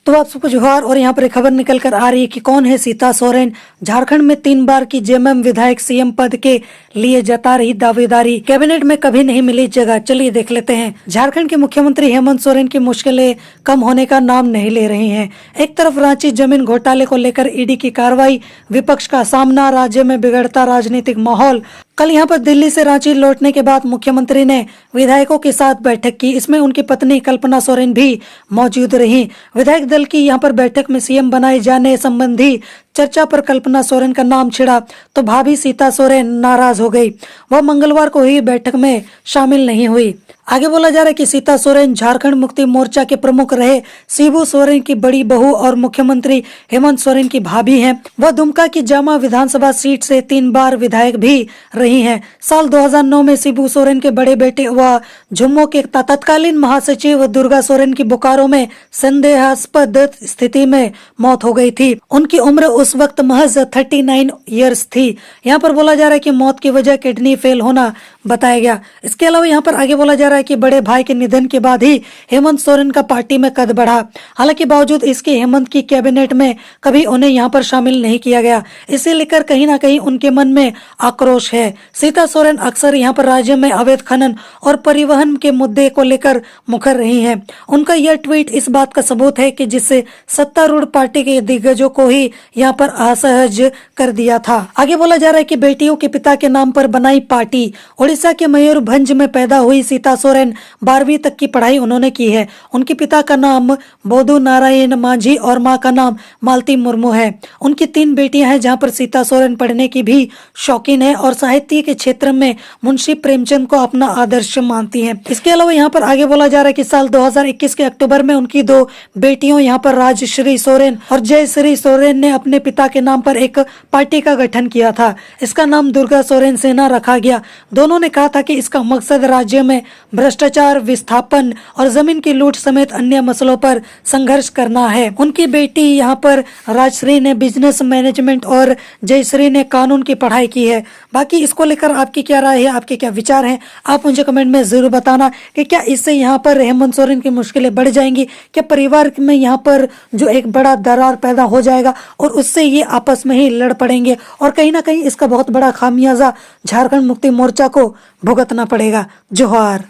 तो आप सबको जोहार। और यहाँ पर एक खबर निकल कर आ रही है कि कौन है सीता सोरेन। झारखंड में 3 बार की जेएमएम विधायक सीएम पद के लिए जता रही दावेदारी, कैबिनेट में कभी नहीं मिली जगह। चलिए देख लेते हैं। झारखंड के मुख्यमंत्री हेमंत सोरेन की मुश्किलें कम होने का नाम नहीं ले रही हैं। एक तरफ रांची जमीन घोटाले को लेकर ईडी की कार्रवाई, विपक्ष का सामना, राज्य में बिगड़ता राजनीतिक माहौल। कल यहाँ पर दिल्ली से रांची लौटने के बाद मुख्यमंत्री ने विधायकों के साथ बैठक की। इसमें उनकी पत्नी कल्पना सोरेन भी मौजूद रही। विधायक दल की यहाँ पर बैठक में सीएम बनाए जाने संबंधी चर्चा पर कल्पना सोरेन का नाम छिड़ा तो भाभी सीता सोरेन नाराज हो गई। वह मंगलवार को हुई बैठक में शामिल नहीं हुई। आगे बोला जा रहा है कि सीता सोरेन झारखंड मुक्ति मोर्चा के प्रमुख रहे शिबू सोरेन की बड़ी बहू और मुख्यमंत्री हेमंत सोरेन की भाभी हैं। वह दुमका की जामा विधानसभा सीट से 3 बार विधायक भी रही हैं। साल 2009 में शिबू सोरेन के बड़े बेटे व झुम्मो के तत्कालीन महासचिव दुर्गा सोरेन की बोकारो में संदेहास्पद स्थिति में मौत हो गई थी। उनकी उम्र उस वक्त महज 39 ईयर्स थी। यहाँ पर बोला जा रहा है कि मौत की वजह किडनी फेल होना बताया गया। इसके अलावा यहाँ पर आगे बोला जा रहा है कि बड़े भाई के निधन के बाद ही हेमंत सोरेन का पार्टी में कद बढ़ा। हालांकि बावजूद इसके हेमंत की कैबिनेट में कभी उन्हें यहाँ पर शामिल नहीं किया गया। इसे लेकर कहीं ना कहीं उनके मन में आक्रोश है। सीता सोरेन अक्सर यहाँ पर राज्य में अवैध खनन और परिवहन के मुद्दे को लेकर मुखर रही हैं। उनका यह ट्वीट इस बात का सबूत है कि जिससे सत्तारूढ़ पार्टी के दिग्गजों को ही यहाँ पर असहज कर दिया था। आगे बोला जा रहा है कि बेटियों के पिता के नाम पर बनाई पार्टी। ओडिशा के मयूरभंज में पैदा हुई सीता सोरेन 12वीं तक की पढ़ाई उन्होंने की है। उनके पिता का नाम बोधू नारायण मांझी और मां का नाम मालती मुर्मू है। उनकी 3 बेटियां हैं, जहां पर सीता सोरेन पढ़ने की भी शौकीन है और साहित्य के क्षेत्र में मुंशी प्रेमचंद को अपना आदर्श मानती हैं। इसके अलावा यहाँ पर आगे बोला जा रहा है कि साल 2021 के अक्टूबर में उनकी 2 बेटियों यहाँ पर राजश्री सोरेन और जयश्री सोरेन ने अपने पिता के नाम पर एक पार्टी का गठन किया था। इसका नाम दुर्गा सोरेन सेना रखा गया। दोनों ने कहा था कि इसका मकसद राज्य में भ्रष्टाचार, विस्थापन और जमीन की लूट समेत अन्य मसलों पर संघर्ष करना है। उनकी बेटी यहाँ पर राजश्री ने बिजनेस मैनेजमेंट और जयश्री ने कानून की पढ़ाई की है। बाकी इसको लेकर आपकी क्या राय है, आपके क्या विचार हैं, आप मुझे कमेंट में जरूर बताना कि क्या इससे यहाँ पर हेमंत सोरेन की मुश्किलें बढ़ जाएंगी, क्या परिवार में यहाँ पर जो एक बड़ा दरार पैदा हो जाएगा और उससे ये आपस में ही लड़ पड़ेंगे और कहीं ना कहीं इसका बहुत बड़ा खामियाजा झारखंड मुक्ति मोर्चा को भुगतना पड़ेगा। जोहार।